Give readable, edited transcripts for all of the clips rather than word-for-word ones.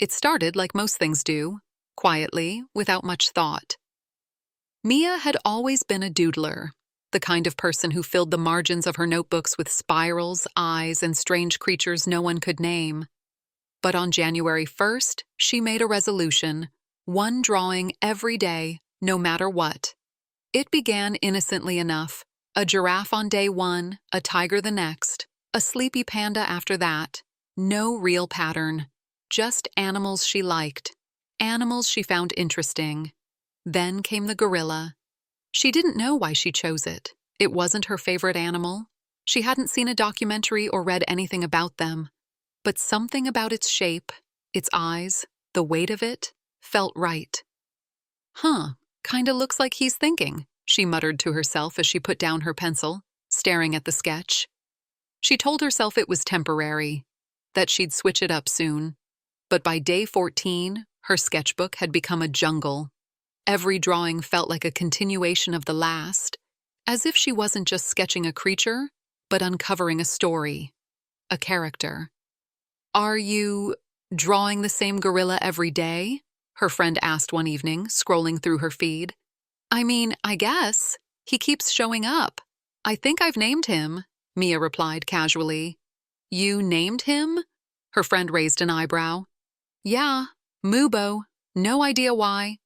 It started like most things do, quietly, without much thought. Mia had always been a doodler, the kind of person who filled the margins of her notebooks with spirals, eyes, and strange creatures no one could name. But on January 1st, she made a resolution, one drawing every day, no matter what. It began innocently enough. A giraffe on day one, a tiger the next, a sleepy panda after that. No real pattern. Just animals she liked. Animals she found interesting. Then came the gorilla. She didn't know why she chose it. It wasn't her favorite animal. She hadn't seen a documentary or read anything about them. But something about its shape, its eyes, the weight of it, felt right. Kinda looks like he's thinking, she muttered to herself as she put down her pencil, staring at the sketch. She told herself it was temporary, that she'd switch it up soon. But by day 14, her sketchbook had become a jungle. Every drawing felt like a continuation of the last, as if she wasn't just sketching a creature, but uncovering a story, a character. "Are you drawing the same gorilla every day?" her friend asked one evening, scrolling through her feed. "I mean, I guess. He keeps showing up. I think I've named him," Mia replied casually. "You named him?" Her friend raised an eyebrow. "Yeah, Mubo. No idea why."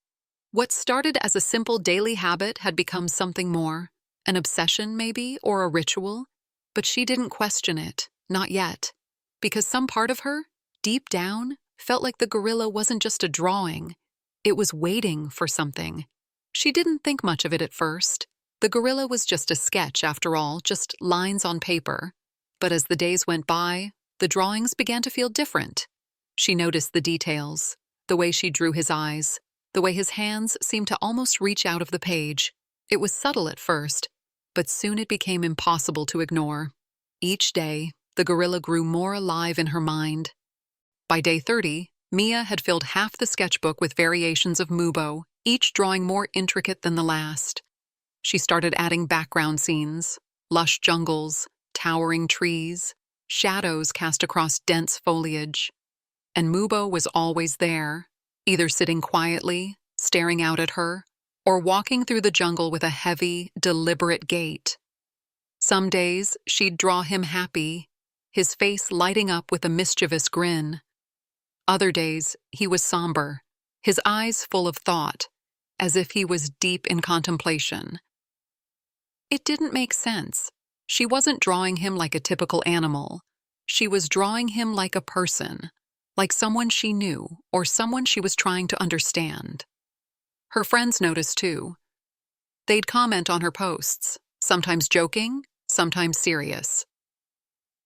What started as a simple daily habit had become something more. An obsession, maybe, or a ritual. But she didn't question it, not yet. Because some part of her, deep down, felt like the gorilla wasn't just a drawing. It was waiting for something. She didn't think much of it at first. The gorilla was just a sketch, after all, just lines on paper. But as the days went by, the drawings began to feel different. She noticed the details, the way she drew his eyes, the way his hands seemed to almost reach out of the page. It was subtle at first, but soon it became impossible to ignore. Each day, the gorilla grew more alive in her mind. By day 30, Mia had filled half the sketchbook with variations of Mubo, each drawing more intricate than the last. She started adding background scenes, lush jungles, towering trees, shadows cast across dense foliage. And Mubo was always there, either sitting quietly, staring out at her, or walking through the jungle with a heavy, deliberate gait. Some days, she'd draw him happy, his face lighting up with a mischievous grin. Other days, he was somber, his eyes full of thought, as if he was deep in contemplation. It didn't make sense. She wasn't drawing him like a typical animal. She was drawing him like a person, like someone she knew or someone she was trying to understand. Her friends noticed too. They'd comment on her posts, sometimes joking, sometimes serious.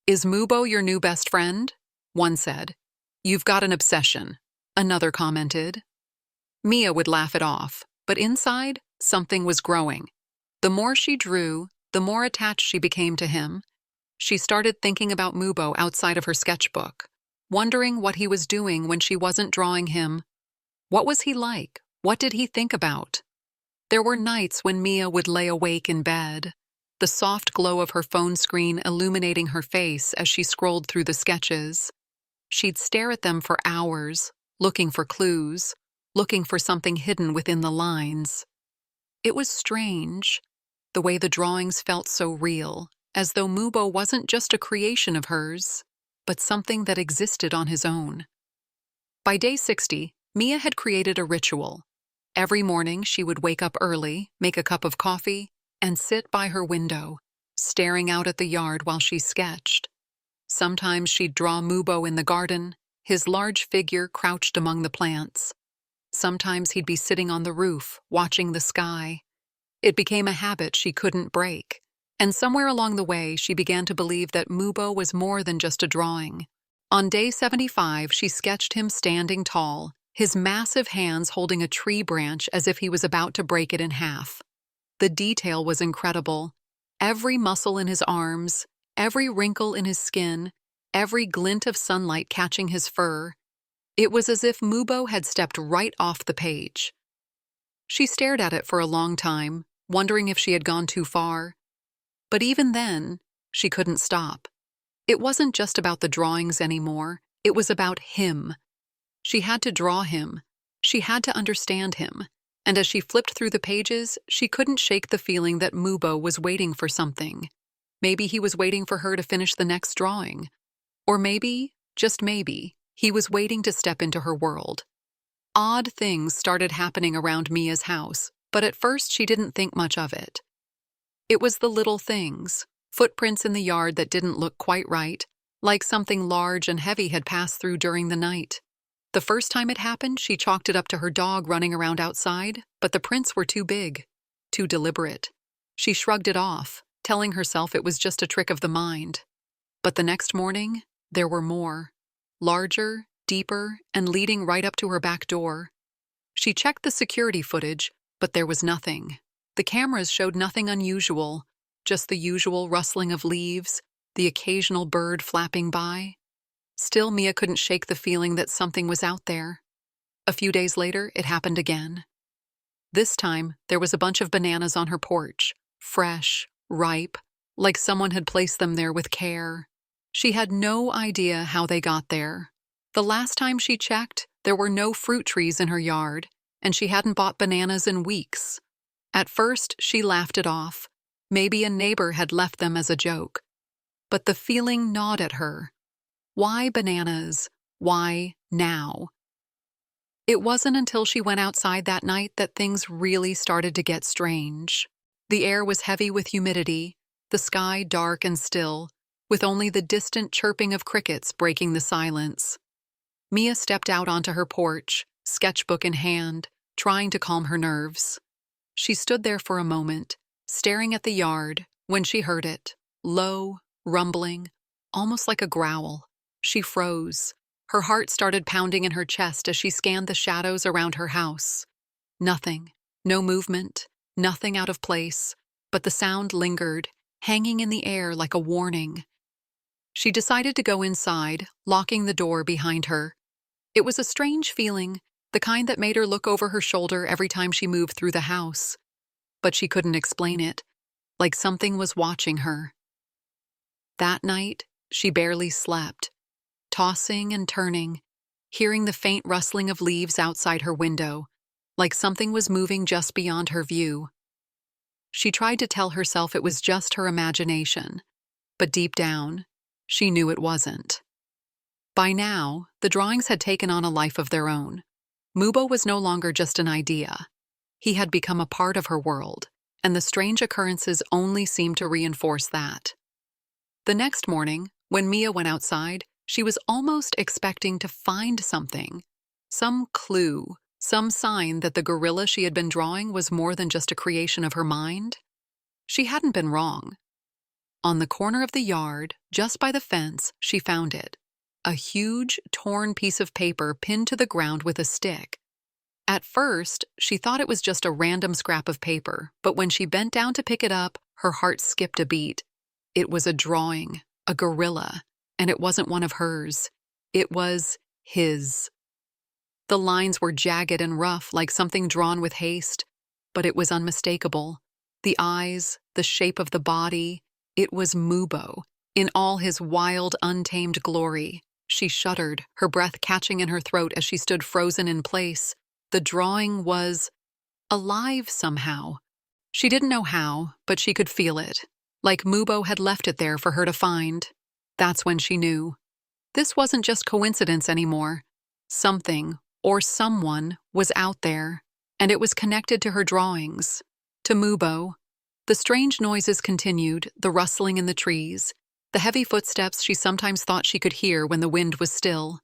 "Is Mubo your new best friend?" one said. "You've got an obsession," another commented. Mia would laugh it off, but inside, something was growing. The more she drew, the more attached she became to him. She started thinking about Mubo outside of her sketchbook, wondering what he was doing when she wasn't drawing him. What was he like? What did he think about? There were nights when Mia would lay awake in bed, the soft glow of her phone screen illuminating her face as she scrolled through the sketches. She'd stare at them for hours, looking for clues, looking for something hidden within the lines. It was strange, the way the drawings felt so real, as though Mubo wasn't just a creation of hers, but something that existed on his own. By day 60, Mia had created a ritual. Every morning she would wake up early, make a cup of coffee, and sit by her window, staring out at the yard while she sketched. Sometimes she'd draw Mubo in the garden, his large figure crouched among the plants. Sometimes he'd be sitting on the roof, watching the sky. It became a habit she couldn't break, and somewhere along the way she began to believe that Mubo was more than just a drawing. On day 75, she sketched him standing tall, his massive hands holding a tree branch as if he was about to break it in half. The detail was incredible. Every muscle in his arms, every wrinkle in his skin, every glint of sunlight catching his fur. It was as if Mubo had stepped right off the page. She stared at it for a long time, wondering if she had gone too far. But even then, she couldn't stop. It wasn't just about the drawings anymore. It was about him. She had to draw him. She had to understand him. And as she flipped through the pages, she couldn't shake the feeling that Mubo was waiting for something. Maybe he was waiting for her to finish the next drawing. Or maybe, just maybe, he was waiting to step into her world. Odd things started happening around Mia's house, but at first she didn't think much of it. It was the little things, footprints in the yard that didn't look quite right, like something large and heavy had passed through during the night. The first time it happened, she chalked it up to her dog running around outside, but the prints were too big, too deliberate. She shrugged it off, telling herself it was just a trick of the mind. But the next morning, there were more. Larger, deeper, and leading right up to her back door. She checked the security footage, but there was nothing. The cameras showed nothing unusual, just the usual rustling of leaves, the occasional bird flapping by. Still, Mia couldn't shake the feeling that something was out there. A few days later, it happened again. This time, there was a bunch of bananas on her porch, fresh, ripe, like someone had placed them there with care. She had no idea how they got there. The last time she checked, there were no fruit trees in her yard, and she hadn't bought bananas in weeks. At first, she laughed it off. Maybe a neighbor had left them as a joke. But the feeling gnawed at her. Why bananas? Why now? It wasn't until she went outside that night that things really started to get strange. The air was heavy with humidity, the sky dark and still, with only the distant chirping of crickets breaking the silence. Mia stepped out onto her porch, sketchbook in hand, trying to calm her nerves. She stood there for a moment, staring at the yard, when she heard it, low, rumbling, almost like a growl. She froze. Her heart started pounding in her chest as she scanned the shadows around her house. Nothing, no movement, nothing out of place, but the sound lingered, hanging in the air like a warning. She decided to go inside, locking the door behind her. It was a strange feeling, the kind that made her look over her shoulder every time she moved through the house. But she couldn't explain it, like something was watching her. That night, she barely slept, tossing and turning, hearing the faint rustling of leaves outside her window, like something was moving just beyond her view. She tried to tell herself it was just her imagination, but deep down, she knew it wasn't. By now, the drawings had taken on a life of their own. Mubo was no longer just an idea. He had become a part of her world, and the strange occurrences only seemed to reinforce that. The next morning, when Mia went outside, she was almost expecting to find something. Some clue, some sign that the gorilla she had been drawing was more than just a creation of her mind. She hadn't been wrong. On the corner of the yard, just by the fence, she found it. A huge, torn piece of paper pinned to the ground with a stick. At first, she thought it was just a random scrap of paper, but when she bent down to pick it up, her heart skipped a beat. It was a drawing, a gorilla, and it wasn't one of hers. It was his. The lines were jagged and rough, like something drawn with haste, but it was unmistakable. The eyes, the shape of the body, it was Mubo, in all his wild, untamed glory. She shuddered, her breath catching in her throat as she stood frozen in place. The drawing was alive somehow. She didn't know how, but she could feel it, like Mubo had left it there for her to find. That's when she knew. This wasn't just coincidence anymore. Something, or someone, was out there, and it was connected to her drawings, to Mubo. The strange noises continued, the rustling in the trees, the heavy footsteps she sometimes thought she could hear when the wind was still.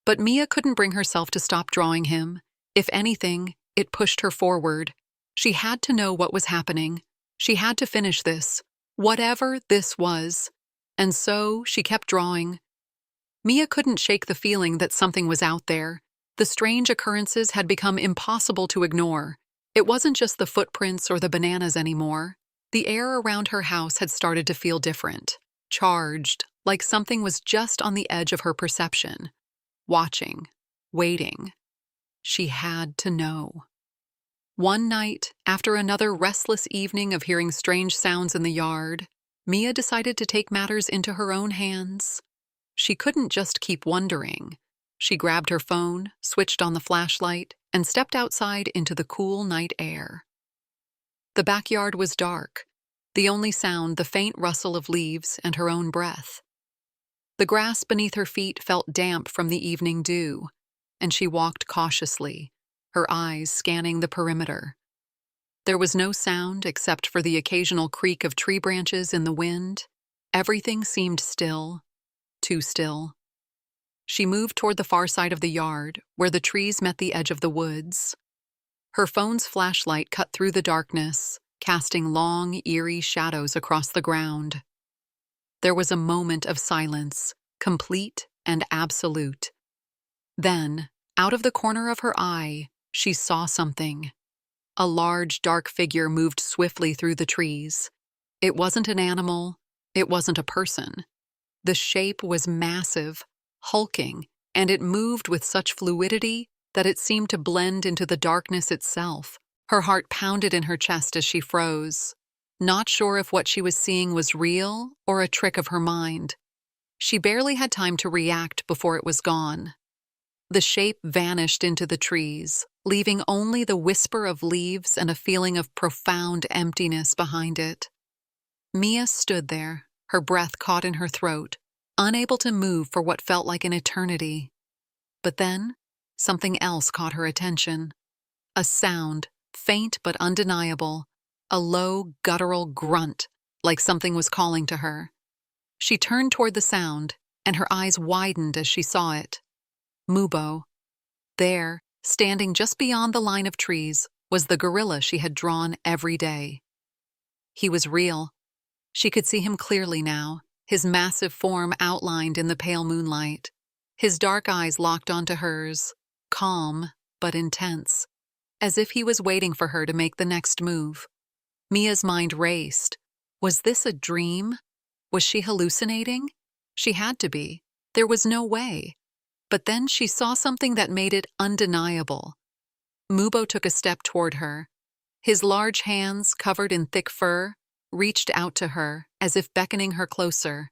But Mia couldn't bring herself to stop drawing him. If anything, it pushed her forward. She had to know what was happening. She had to finish this, whatever this was. And so she kept drawing. Mia couldn't shake the feeling that something was out there. The strange occurrences had become impossible to ignore. It wasn't just the footprints or the bananas anymore. The air around her house had started to feel different, charged, like something was just on the edge of her perception. Watching, waiting. She had to know. One night, after another restless evening of hearing strange sounds in the yard, Mia decided to take matters into her own hands. She couldn't just keep wondering. She grabbed her phone, switched on the flashlight, and stepped outside into the cool night air. The backyard was dark, the only sound the faint rustle of leaves and her own breath. The grass beneath her feet felt damp from the evening dew, and she walked cautiously, her eyes scanning the perimeter. There was no sound except for the occasional creak of tree branches in the wind. Everything seemed still, too still. She moved toward the far side of the yard, where the trees met the edge of the woods. Her phone's flashlight cut through the darkness, casting long, eerie shadows across the ground. There was a moment of silence, complete and absolute. Then, out of the corner of her eye, she saw something. A large, dark figure moved swiftly through the trees. It wasn't an animal, it wasn't a person. The shape was massive, hulking, and it moved with such fluidity that it seemed to blend into the darkness itself. Her heart pounded in her chest as she froze, not sure if what she was seeing was real or a trick of her mind. She barely had time to react before it was gone. The shape vanished into the trees, leaving only the whisper of leaves and a feeling of profound emptiness behind it. Mia stood there, her breath caught in her throat, unable to move for what felt like an eternity. But then, something else caught her attention. A sound, faint but undeniable, a low, guttural grunt, like something was calling to her. She turned toward the sound, and her eyes widened as she saw it. Mubo. There, standing just beyond the line of trees, was the gorilla she had drawn every day. He was real. She could see him clearly now, his massive form outlined in the pale moonlight. His dark eyes locked onto hers, calm but intense, as if he was waiting for her to make the next move. Mia's mind raced. Was this a dream? Was she hallucinating? She had to be. There was no way. But then she saw something that made it undeniable. Mubo took a step toward her. His large hands, covered in thick fur, reached out to her, as if beckoning her closer.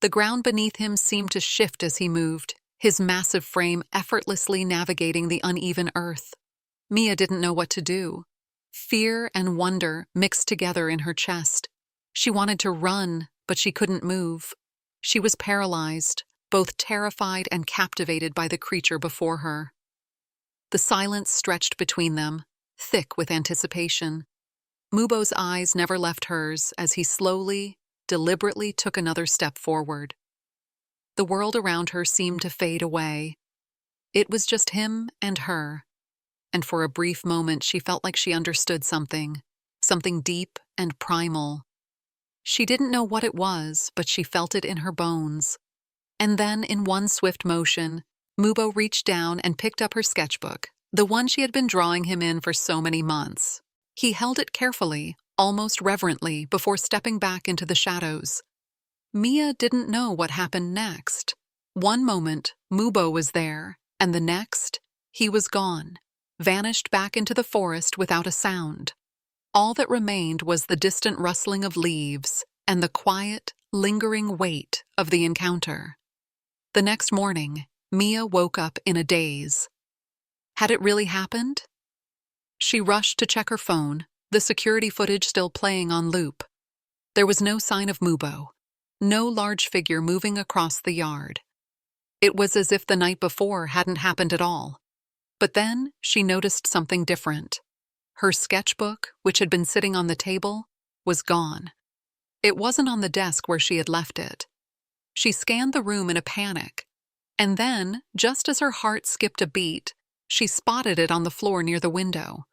The ground beneath him seemed to shift as he moved, his massive frame effortlessly navigating the uneven earth. Mia didn't know what to do. Fear and wonder mixed together in her chest. She wanted to run, but she couldn't move. She was paralyzed, both terrified and captivated by the creature before her. The silence stretched between them, thick with anticipation. Mubo's eyes never left hers as he slowly, deliberately took another step forward. The world around her seemed to fade away. It was just him and her. And for a brief moment she felt like she understood something deep and primal. She didn't know what it was, but she felt it in her bones. And then, in one swift motion, Mubo reached down and picked up her sketchbook, the one she had been drawing him in for so many months. He held it carefully, almost reverently, before stepping back into the shadows. Mia didn't know what happened next. One moment, Mubo was there, and the next, he was gone, vanished back into the forest without a sound. All that remained was the distant rustling of leaves and the quiet, lingering weight of the encounter. The next morning, Mia woke up in a daze. Had it really happened? She rushed to check her phone, the security footage still playing on loop. There was no sign of Mubo, no large figure moving across the yard. It was as if the night before hadn't happened at all. But then she noticed something different. Her sketchbook, which had been sitting on the table, was gone. It wasn't on the desk where she had left it. She scanned the room in a panic, and then, just as her heart skipped a beat, she spotted it on the floor near the window.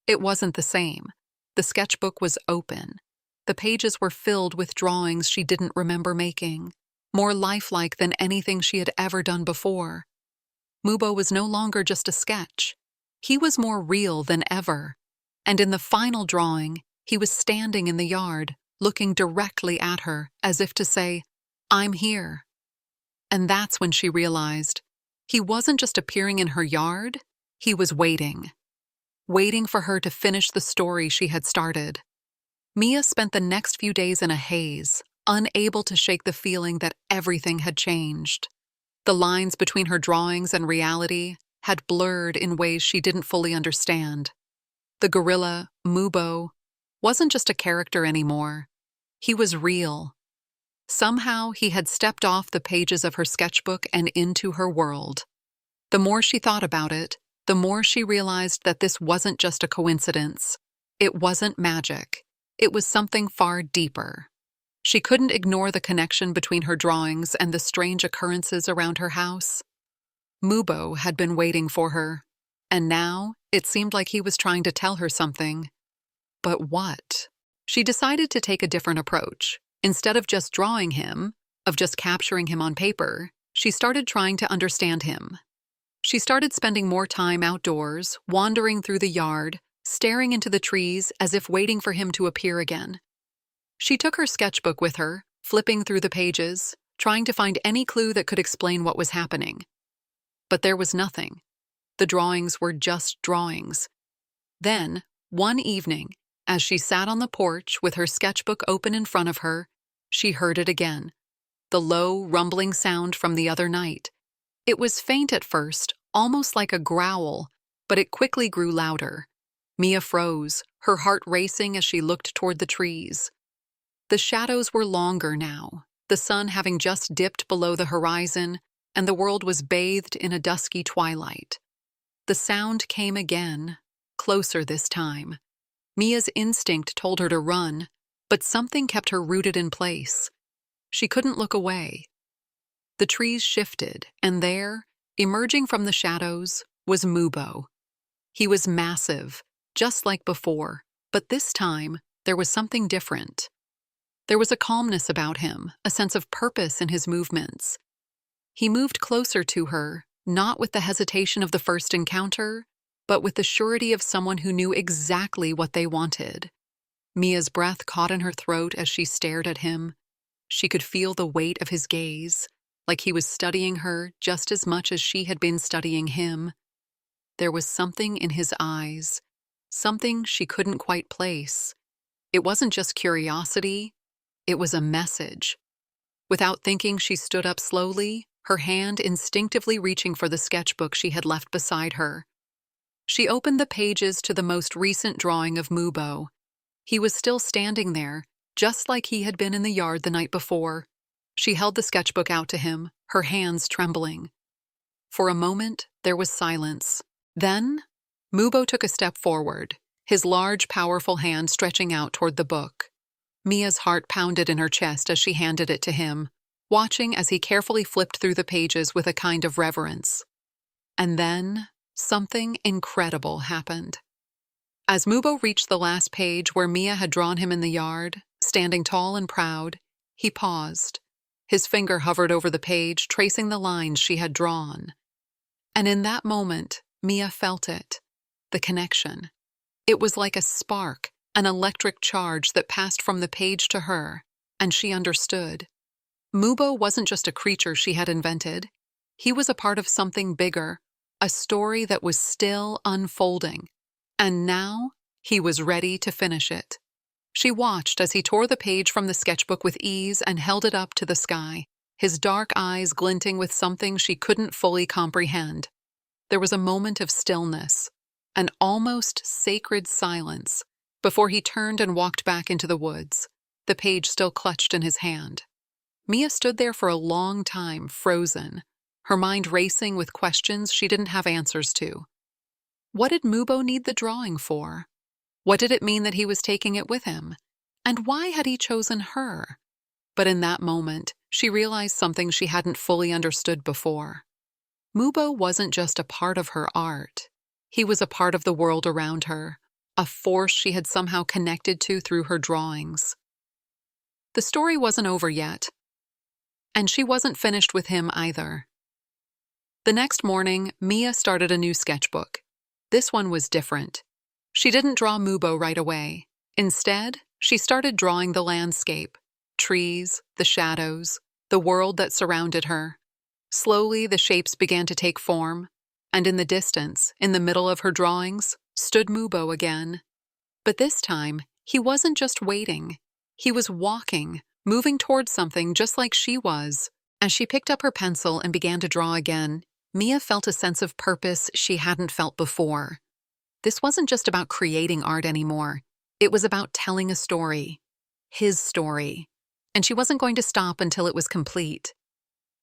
It wasn't the same. The sketchbook was open. The pages were filled with drawings she didn't remember making, more lifelike than anything she had ever done before. Mubo was no longer just a sketch. He was more real than ever. And in the final drawing, he was standing in the yard, looking directly at her, as if to say, "I'm here." And that's when she realized he wasn't just appearing in her yard, he was waiting for her to finish the story she had started. Mia spent the next few days in a haze, unable to shake the feeling that everything had changed. The lines between her drawings and reality had blurred in ways she didn't fully understand. The gorilla, Mubo, wasn't just a character anymore. He was real. Somehow he had stepped off the pages of her sketchbook and into her world. The more she thought about it, the more she realized that this wasn't just a coincidence. It wasn't magic. It was something far deeper. She couldn't ignore the connection between her drawings and the strange occurrences around her house. Mubo had been waiting for her, and now it seemed like he was trying to tell her something. But what? She decided to take a different approach. Instead of just drawing him, of just capturing him on paper, she started trying to understand him. She started spending more time outdoors, wandering through the yard, staring into the trees as if waiting for him to appear again. She took her sketchbook with her, flipping through the pages, trying to find any clue that could explain what was happening. But there was nothing. The drawings were just drawings. Then, one evening, as she sat on the porch with her sketchbook open in front of her, she heard it again. The low, rumbling sound from the other night. It was faint at first, almost like a growl, but it quickly grew louder. Mia froze, her heart racing as she looked toward the trees. The shadows were longer now, the sun having just dipped below the horizon, and the world was bathed in a dusky twilight. The sound came again, closer this time. Mia's instinct told her to run, but something kept her rooted in place. She couldn't look away. The trees shifted, and there, emerging from the shadows, was Mubo. He was massive, just like before, but this time there was something different. There was a calmness about him, a sense of purpose in his movements. He moved closer to her, not with the hesitation of the first encounter, but with the surety of someone who knew exactly what they wanted. Mia's breath caught in her throat as she stared at him. She could feel the weight of his gaze, like he was studying her just as much as she had been studying him. There was something in his eyes, something she couldn't quite place. It wasn't just curiosity, it was a message. Without thinking, she stood up slowly, her hand instinctively reaching for the sketchbook she had left beside her. She opened the pages to the most recent drawing of Mubo. He was still standing there, just like he had been in the yard the night before. She held the sketchbook out to him, her hands trembling. For a moment, there was silence. Then, Mubo took a step forward, his large, powerful hand stretching out toward the book. Mia's heart pounded in her chest as she handed it to him, watching as he carefully flipped through the pages with a kind of reverence. And then, something incredible happened. As Mubo reached the last page where Mia had drawn him in the yard, standing tall and proud, he paused. His finger hovered over the page, tracing the lines she had drawn. And in that moment, Mia felt it, the connection. It was like a spark, an electric charge that passed from the page to her, and she understood. Mubo wasn't just a creature she had invented. He was a part of something bigger, a story that was still unfolding. And now, he was ready to finish it. She watched as he tore the page from the sketchbook with ease and held it up to the sky, his dark eyes glinting with something she couldn't fully comprehend. There was a moment of stillness, an almost sacred silence, before he turned and walked back into the woods, the page still clutched in his hand. Mia stood there for a long time, frozen, her mind racing with questions she didn't have answers to. What did Mubo need the drawing for? What did it mean that he was taking it with him? And why had he chosen her? But in that moment, she realized something she hadn't fully understood before. Mubo wasn't just a part of her art. He was a part of the world around her, a force she had somehow connected to through her drawings. The story wasn't over yet, and she wasn't finished with him either. The next morning, Mia started a new sketchbook. This one was different. She didn't draw Mubo right away. Instead, she started drawing the landscape, trees, the shadows, the world that surrounded her. Slowly, the shapes began to take form, and in the distance, in the middle of her drawings, stood Mubo again. But this time, he wasn't just waiting. He was walking, moving towards something just like she was, As she picked up her pencil and began to draw again, Mia felt a sense of purpose she hadn't felt before. This wasn't just about creating art anymore. It was about telling a story. His story. And she wasn't going to stop until it was complete.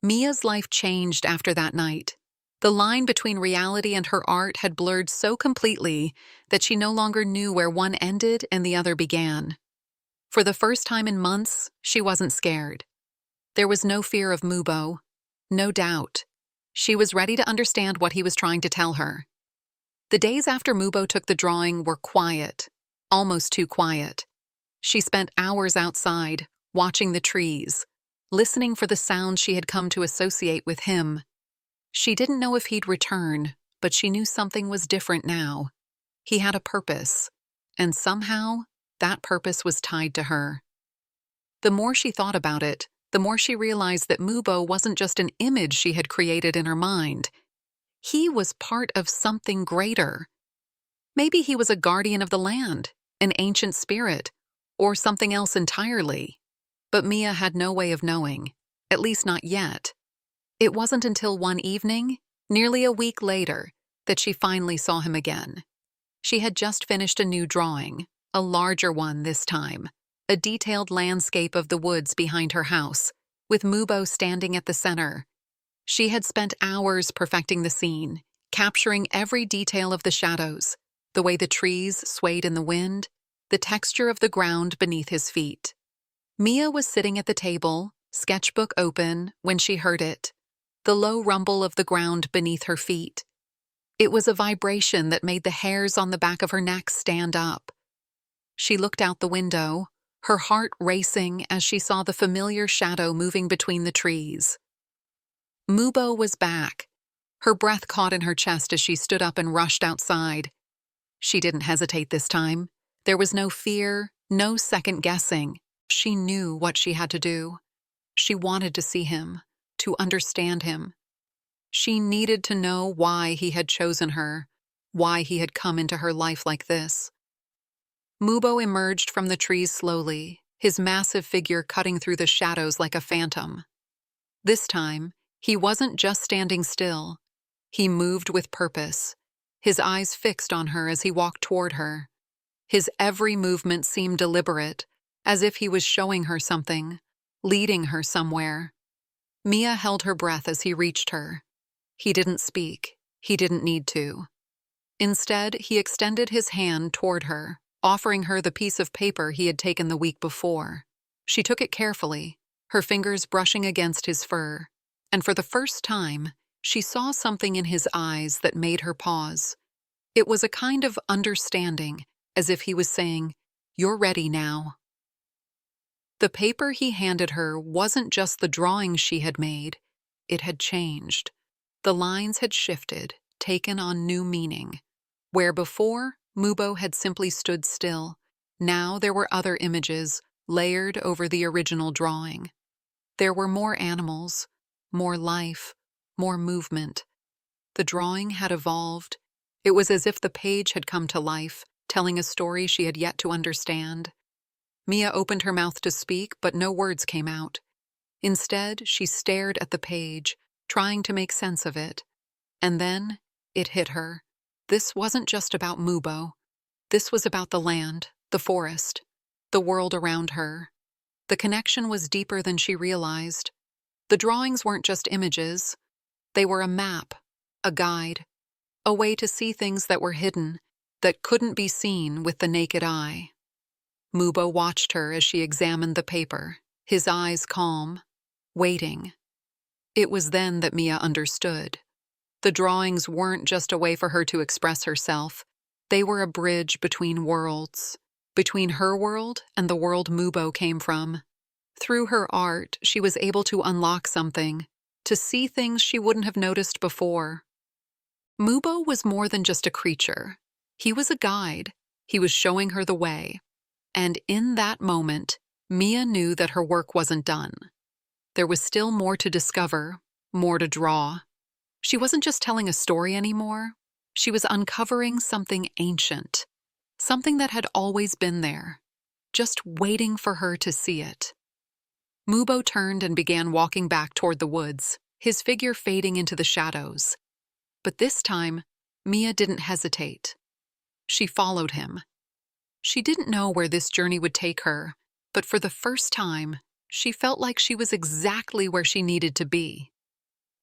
Mia's life changed after that night. The line between reality and her art had blurred so completely that she no longer knew where one ended and the other began. For the first time in months, she wasn't scared. There was no fear of Mubo, no doubt. She was ready to understand what he was trying to tell her. The days after Mubo took the drawing were quiet, almost too quiet. She spent hours outside, watching the trees, listening for the sounds she had come to associate with him. She didn't know if he'd return, but she knew something was different now. He had a purpose, and somehow that purpose was tied to her. The more she thought about it, the more she realized that Mubo wasn't just an image she had created in her mind. He was part of something greater. Maybe he was a guardian of the land, an ancient spirit, or something else entirely. But Mia had no way of knowing, at least not yet. It wasn't until one evening, nearly a week later, that she finally saw him again. She had just finished a new drawing, a larger one this time, a detailed landscape of the woods behind her house, with Mubo standing at the center. She had spent hours perfecting the scene, capturing every detail of the shadows, the way the trees swayed in the wind, the texture of the ground beneath his feet. Mia was sitting at the table, sketchbook open, when she heard it, the low rumble of the ground beneath her feet. It was a vibration that made the hairs on the back of her neck stand up. She looked out the window, her heart racing as she saw the familiar shadow moving between the trees. Mubo was back. Her breath caught in her chest as she stood up and rushed outside. She didn't hesitate this time. There was no fear, no second guessing. She knew what she had to do. She wanted to see him, to understand him. She needed to know why he had chosen her, why he had come into her life like this. Mubo emerged from the trees slowly, his massive figure cutting through the shadows like a phantom. This time, he wasn't just standing still. He moved with purpose, his eyes fixed on her as he walked toward her. His every movement seemed deliberate, as if he was showing her something, leading her somewhere. Mia held her breath as he reached her. He didn't speak. He didn't need to. Instead, he extended his hand toward her, offering her the piece of paper he had taken the week before. She took it carefully, her fingers brushing against his fur, and for the first time, she saw something in his eyes that made her pause. It was a kind of understanding, as if he was saying, "You're ready now." The paper he handed her wasn't just the drawing she had made. It had changed. The lines had shifted, taken on new meaning. Where before, Mubo had simply stood still, now there were other images layered over the original drawing. There were more animals, more life, more movement. The drawing had evolved. It was as if the page had come to life, telling a story she had yet to understand. Mia opened her mouth to speak, but no words came out. Instead, she stared at the page, trying to make sense of it. And then, it hit her. This wasn't just about Mubo. This was about the land, the forest, the world around her. The connection was deeper than she realized. The drawings weren't just images. They were a map, a guide, a way to see things that were hidden, that couldn't be seen with the naked eye. Mubo watched her as she examined the paper, his eyes calm, waiting. It was then that Mia understood. The drawings weren't just a way for her to express herself. They were a bridge between worlds, between her world and the world Mubo came from. Through her art, she was able to unlock something, to see things she wouldn't have noticed before. Mubo was more than just a creature. He was a guide. He was showing her the way. And in that moment, Mia knew that her work wasn't done. There was still more to discover, more to draw. She wasn't just telling a story anymore. She was uncovering something ancient, something that had always been there, just waiting for her to see it. Mubo turned and began walking back toward the woods, his figure fading into the shadows. But this time, Mia didn't hesitate. She followed him. She didn't know where this journey would take her, but for the first time, she felt like she was exactly where she needed to be.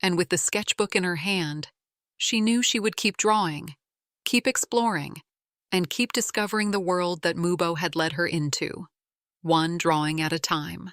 And with the sketchbook in her hand, she knew she would keep drawing, keep exploring, and keep discovering the world that Mubo had led her into, one drawing at a time.